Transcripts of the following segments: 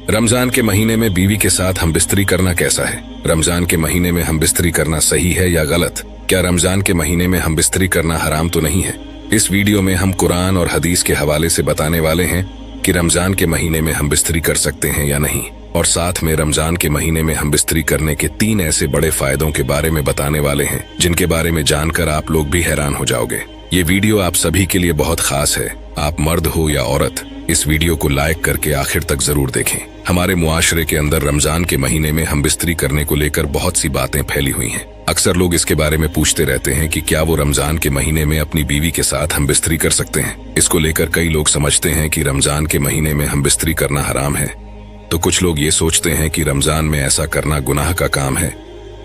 रमजान के महीने में बीवी के साथ हम बिस्तरी करना कैसा है? रमजान के महीने में हम बिस्तरी करना सही है या गलत? क्या रमजान के महीने में हम बिस्तरी करना हराम तो नहीं है? इस वीडियो में हम कुरान और हदीस के हवाले से बताने वाले हैं कि रमजान के महीने में हम बिस्तरी कर सकते हैं या नहीं, और साथ में रमजान के महीने में हम बिस्तरी करने के 3 ऐसे बड़े फायदों के बारे में बताने वाले हैं जिनके बारे में जानकर आप लोग भी हैरान हो जाओगे। ये वीडियो आप सभी के लिए बहुत खास है। आप मर्द हो या औरत, इस वीडियो को लाइक करके आखिर तक जरूर देखें। हमारे मुआशरे के अंदर रमजान के महीने में हम बिस्तरी करने को लेकर बहुत सी बातें फैली हुई हैं। अक्सर लोग इसके बारे में पूछते रहते हैं कि क्या वो रमजान के महीने में अपनी बीवी के साथ हम बिस्तरी कर सकते हैं। इसको लेकर कई लोग समझते हैं कि रमजान के महीने में हम बिस्तरी करना हराम है, तो कुछ लोग ये सोचते हैं कि रमजान में ऐसा करना गुनाह का काम है,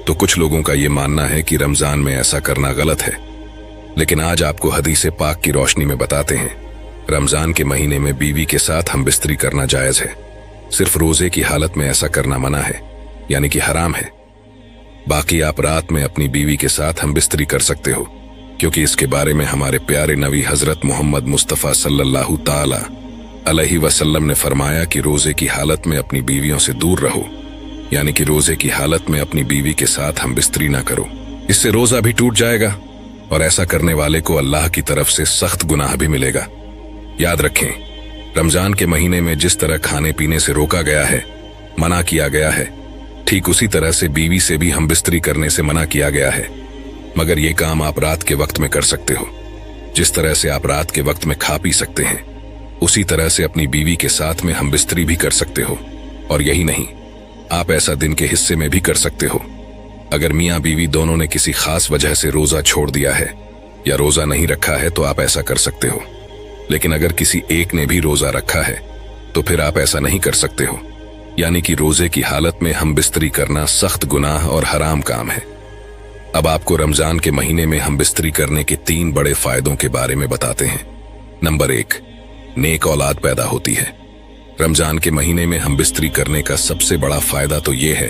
तो कुछ लोगों का ये मानना है कि रमजान में ऐसा करना गलत है। लेकिन आज आपको हदीस पाक की रोशनी में बताते हैं, रमजान के महीने में बीवी के साथ हम बिस्तरी करना जायज है। सिर्फ रोजे की हालत में ऐसा करना मना है, यानी कि हराम है। बाकी आप रात में अपनी बीवी के साथ हम बिस्तरी कर सकते हो, क्योंकि इसके बारे में हमारे प्यारे नबी हजरत मोहम्मद मुस्तफ़ा सल्लल्लाहु ताला अलैहि वसल्लम ने फरमाया कि रोजे की हालत में अपनी बीवियों से दूर रहो, यानी कि रोजे की हालत में अपनी बीवी के साथ हम बिस्तरी ना करो। इससे रोजा भी टूट जाएगा और ऐसा करने वाले को अल्लाह की तरफ से सख्त गुनाह भी मिलेगा। याद रखें, रमजान के महीने में जिस तरह खाने पीने से रोका गया है, मना किया गया है, ठीक उसी तरह से बीवी से भी हम बिस्तरी करने से मना किया गया है। मगर ये काम आप रात के वक्त में कर सकते हो। जिस तरह से आप रात के वक्त में खा पी सकते हैं, उसी तरह से अपनी बीवी के साथ में हम बिस्तरी भी कर सकते हो। और यही नहीं, आप ऐसा दिन के हिस्से में भी कर सकते हो। अगर मियाँ बीवी दोनों ने किसी खास वजह से रोजा छोड़ दिया है या रोजा नहीं रखा है तो आप ऐसा कर सकते हो। लेकिन अगर किसी एक ने भी रोजा रखा है तो फिर आप ऐसा नहीं कर सकते हो, यानी कि रोजे की हालत में हम बिस्तरी करना सख्त गुनाह और हराम काम है। अब आपको रमजान के महीने में हम बिस्तरी करने के 3 बड़े फायदों के बारे में बताते हैं। नंबर 1, नेक औलाद पैदा होती है। रमजान के महीने में हम बिस्तरी करने का सबसे बड़ा फायदा तो ये है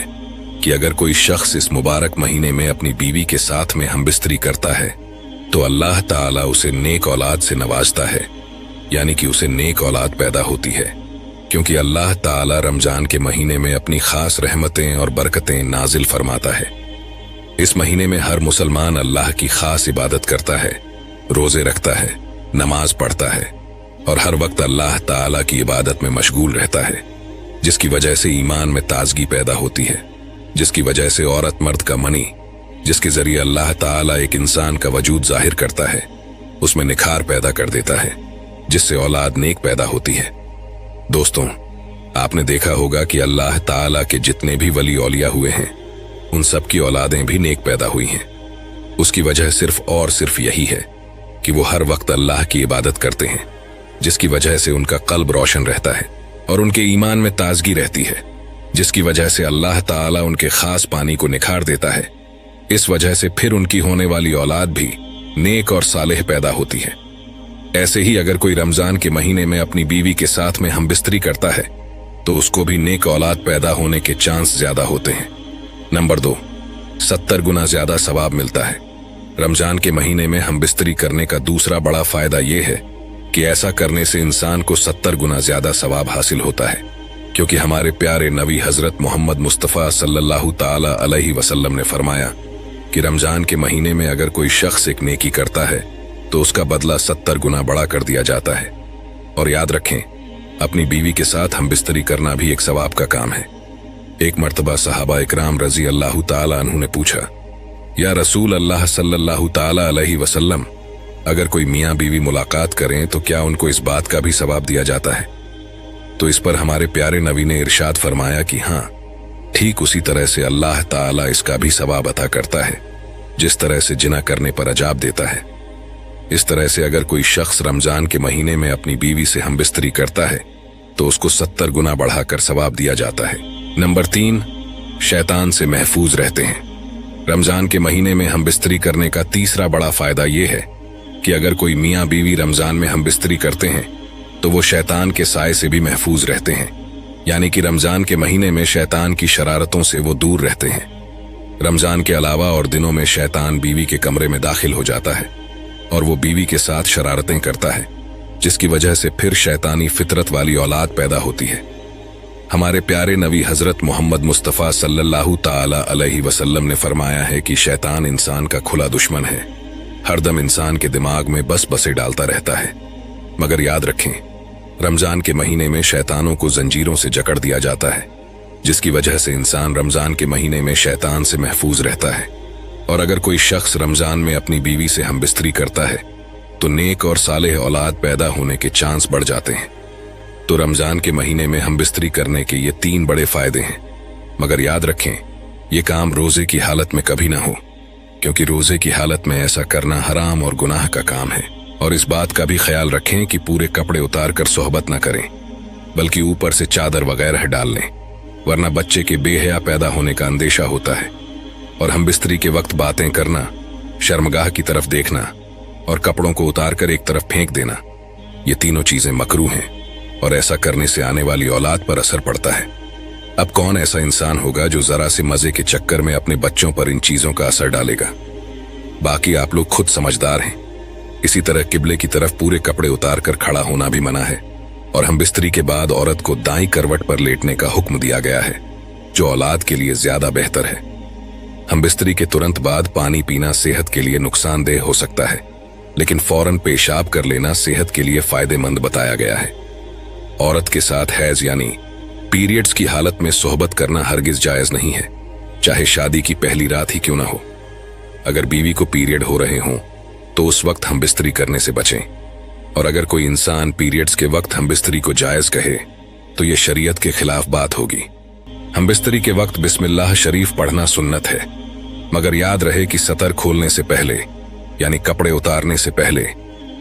कि अगर कोई शख्स इस मुबारक महीने में अपनी बीवी के साथ में हम बिस्तरी करता है तो अल्लाह ताला उसे नेक औलाद से नवाजता है, यानी कि उसे नेक औलाद पैदा होती है, क्योंकि अल्लाह ताला रमजान के महीने में अपनी खास रहमतें और बरकतें नाजिल फरमाता है। इस महीने में हर मुसलमान अल्लाह की खास इबादत करता है, रोजे रखता है, नमाज पढ़ता है और हर वक्त अल्लाह ताला की इबादत में मशगूल रहता है, जिसकी वजह से ईमान में ताजगी पैदा होती है, जिसकी वजह से औरत मर्द का मनी, जिसके जरिए अल्लाह ताला एक इंसान का वजूद जाहिर करता है, उसमें निखार पैदा कर देता है, जिससे औलाद नेक पैदा होती है। दोस्तों, आपने देखा होगा कि अल्लाह ताला के जितने भी वली औलिया हुए हैं, उन सब की औलादें भी नेक पैदा हुई हैं। उसकी वजह सिर्फ और सिर्फ यही है कि वो हर वक्त अल्लाह की इबादत करते हैं, जिसकी वजह से उनका कल्ब रोशन रहता है और उनके ईमान में ताजगी रहती है, जिसकी वजह से अल्लाह ताला उनके खास पानी को निखार देता है। इस वजह से फिर उनकी होने वाली औलाद भी नेक और सालेह पैदा होती है। ऐसे ही अगर कोई रमजान के महीने में अपनी बीवी के साथ में हम बिस्तरी करता है तो उसको भी नेक औलाद पैदा होने के चांस ज्यादा होते हैं। नंबर 2, 70 गुना ज्यादा सवाब मिलता है। रमजान के महीने में हम बिस्तरी करने का दूसरा बड़ा फायदा यह है कि ऐसा करने से इंसान को 70 गुना ज्यादा सवाब हासिल होता है, क्योंकि हमारे प्यारे नबी हजरत मोहम्मद मुस्तफ़ा सल्लल्लाहु ताला अलैहि वसल्लम ने फरमाया कि रमजान के महीने में अगर कोई शख्स एक नेकी करता है तो उसका बदला 70 गुना बढ़ा कर दिया जाता है। और याद रखें, अपनी बीवी के साथ हम बिस्तरी करना भी एक सवाब का काम है। एक मर्तबा सहाबा इकराम रजी अल्लाह ताला अन्हु ने पूछा, या रसूल अल्लाह सल्लल्लाहु ताला अलैहि वसल्लम, अगर कोई मियाँ बीवी मुलाकात करें तो क्या उनको इस बात का भी सवाब दिया जाता है? तो इस पर हमारे प्यारे नबी ने इरशाद फरमाया कि हाँ, ठीक उसी तरह से अल्लाह ताला इसका भी सवाब अता करता है, जिस तरह से जिना करने पर अजाब देता है। इस तरह से अगर कोई शख्स रमजान के महीने में अपनी बीवी से हम बिस्तरी करता है तो उसको 70 गुना बढ़ाकर सवाब दिया जाता है। नंबर 3, शैतान से महफूज रहते हैं। रमजान के महीने में हम बिस्तरी करने का तीसरा बड़ा फायदा यह है कि अगर कोई मियाँ बीवी रमजान में हम बिस्तरी करते हैं तो वो शैतान के साए से भी महफूज रहते हैं, यानी कि रमजान के महीने में शैतान की शरारतों से वो दूर रहते हैं। रमजान के अलावा और दिनों में शैतान बीवी के कमरे में दाखिल हो जाता है और वो बीवी के साथ शरारतें करता है, जिसकी वजह से फिर शैतानी फितरत वाली औलाद पैदा होती है। हमारे प्यारे नबी हजरत मोहम्मद मुस्तफ़ा सल्लल्लाहु ताला अलैहि वसल्लम ने फरमाया है कि शैतान इंसान का खुला दुश्मन है, हरदम इंसान के दिमाग में बस बसे डालता रहता है। मगर याद रखें, रमजान के महीने में शैतानों को जंजीरों से जकड़ दिया जाता है, जिसकी वजह से इंसान रमजान के महीने में शैतान से महफूज रहता है। और अगर कोई शख्स रमजान में अपनी बीवी से हमबिस्तरी करता है तो नेक और सालेह औलाद पैदा होने के चांस बढ़ जाते हैं। तो रमजान के महीने में हमबिस्तरी करने के ये 3 बड़े फायदे हैं। मगर याद रखें, ये काम रोजे की हालत में कभी ना हो, क्योंकि रोजे की हालत में ऐसा करना हराम और गुनाह का काम है। और इस बात का भी ख्याल रखें कि पूरे कपड़े उतार कर सोहबत न करें, बल्कि ऊपर से चादर वगैरह डाल लें, वरना बच्चे के बेहया पैदा होने का अंदेशा होता है। और हमबिस्तरी के वक्त बातें करना, शर्मगाह की तरफ देखना और कपड़ों को उतार कर एक तरफ फेंक देना, ये तीनों चीजें मकरूह हैं और ऐसा करने से आने वाली औलाद पर असर पड़ता है। अब कौन ऐसा इंसान होगा जो जरा से मजे के चक्कर में अपने बच्चों पर इन चीजों का असर डालेगा? बाकी आप लोग खुद समझदार हैं। इसी तरह किबले की तरफ पूरे कपड़े उतार कर खड़ा होना भी मना है और हमबिस्तरी के बाद औरत को दाईं करवट पर लेटने का हुक्म दिया गया है, जो औलाद के लिए ज्यादा बेहतर है। हमबिस्तरी के तुरंत बाद पानी पीना सेहत के लिए नुकसानदेह हो सकता है, लेकिन फौरन पेशाब कर लेना सेहत के लिए फायदेमंद बताया गया है। औरत के साथ हैज यानी पीरियड्स की हालत में सोहबत करना हरगिज जायज नहीं है, चाहे शादी की पहली रात ही क्यों ना हो। अगर बीवी को पीरियड हो रहे हों तो उस वक्त हमबिस्तरी करने से बचें। और अगर कोई इंसान पीरियड्स के वक्त हमबिस्तरी को जायज कहे तो यह शरीयत के खिलाफ बात होगी। हमबिस्तरी के वक्त बिस्मिल्लाह शरीफ पढ़ना सुन्नत है, मगर याद रहे कि सतर खोलने से पहले यानी कपड़े उतारने से पहले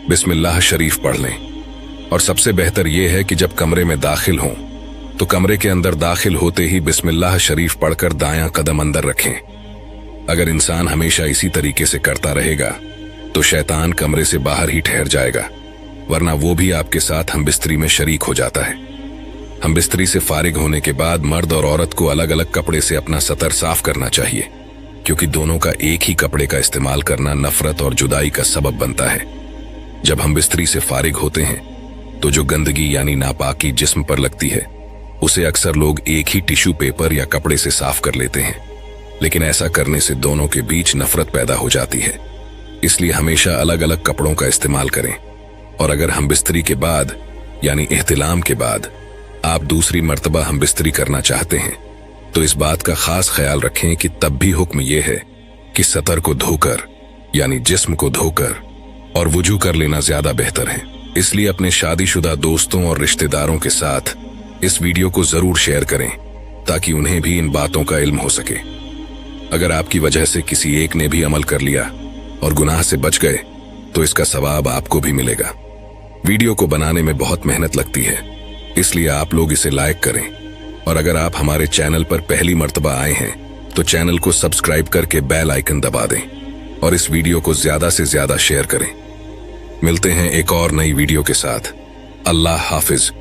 बिस्मिल्लाह शरीफ पढ़ लें। और सबसे बेहतर यह है कि जब कमरे में दाखिल हों तो कमरे के अंदर दाखिल होते ही बिस्मिल्लाह शरीफ पढ़कर दायां कदम अंदर रखें। अगर इंसान हमेशा इसी तरीके से करता रहेगा तो शैतान कमरे से बाहर ही ठहर जाएगा, वरना वो भी आपके साथ हमबिस्तरी में शरीक हो जाता है। हमबिस्तरी से फारिग होने के बाद मर्द और औरत को अलग अलग कपड़े से अपना सतर साफ करना चाहिए, क्योंकि दोनों का एक ही कपड़े का इस्तेमाल करना नफरत और जुदाई का सबब बनता है। जब हमबिस्तरी से फारिग होते हैं तो जो गंदगी यानी नापाकी जिस्म पर लगती है उसे अक्सर लोग एक ही टिश्यू पेपर या कपड़े से साफ कर लेते हैं, लेकिन ऐसा करने से दोनों के बीच नफरत पैदा हो जाती है। इसलिए हमेशा अलग अलग कपड़ों का इस्तेमाल करें। और अगर हमबिस्तरी के बाद यानी इहतिलाम के बाद आप दूसरी मर्तबा हमबिस्तरी करना चाहते हैं तो इस बात का खास ख्याल रखें कि तब भी हुक्म यह है कि सतर को धोकर यानी जिस्म को धोकर और वुजू कर लेना ज्यादा बेहतर है। इसलिए अपने शादीशुदा दोस्तों और रिश्तेदारों के साथ इस वीडियो को जरूर शेयर करें ताकि उन्हें भी इन बातों का इल्म हो सके। अगर आपकी वजह से किसी एक ने भी अमल कर लिया और गुनाह से बच गए तो इसका सवाब आपको भी मिलेगा। वीडियो को बनाने में बहुत मेहनत लगती है, इसलिए आप लोग इसे लाइक करें। और अगर आप हमारे चैनल पर पहली मर्तबा आए हैं तो चैनल को सब्सक्राइब करके बेल आइकन दबा दें और इस वीडियो को ज्यादा से ज्यादा शेयर करें। मिलते हैं एक और नई वीडियो के साथ। अल्लाह हाफिज।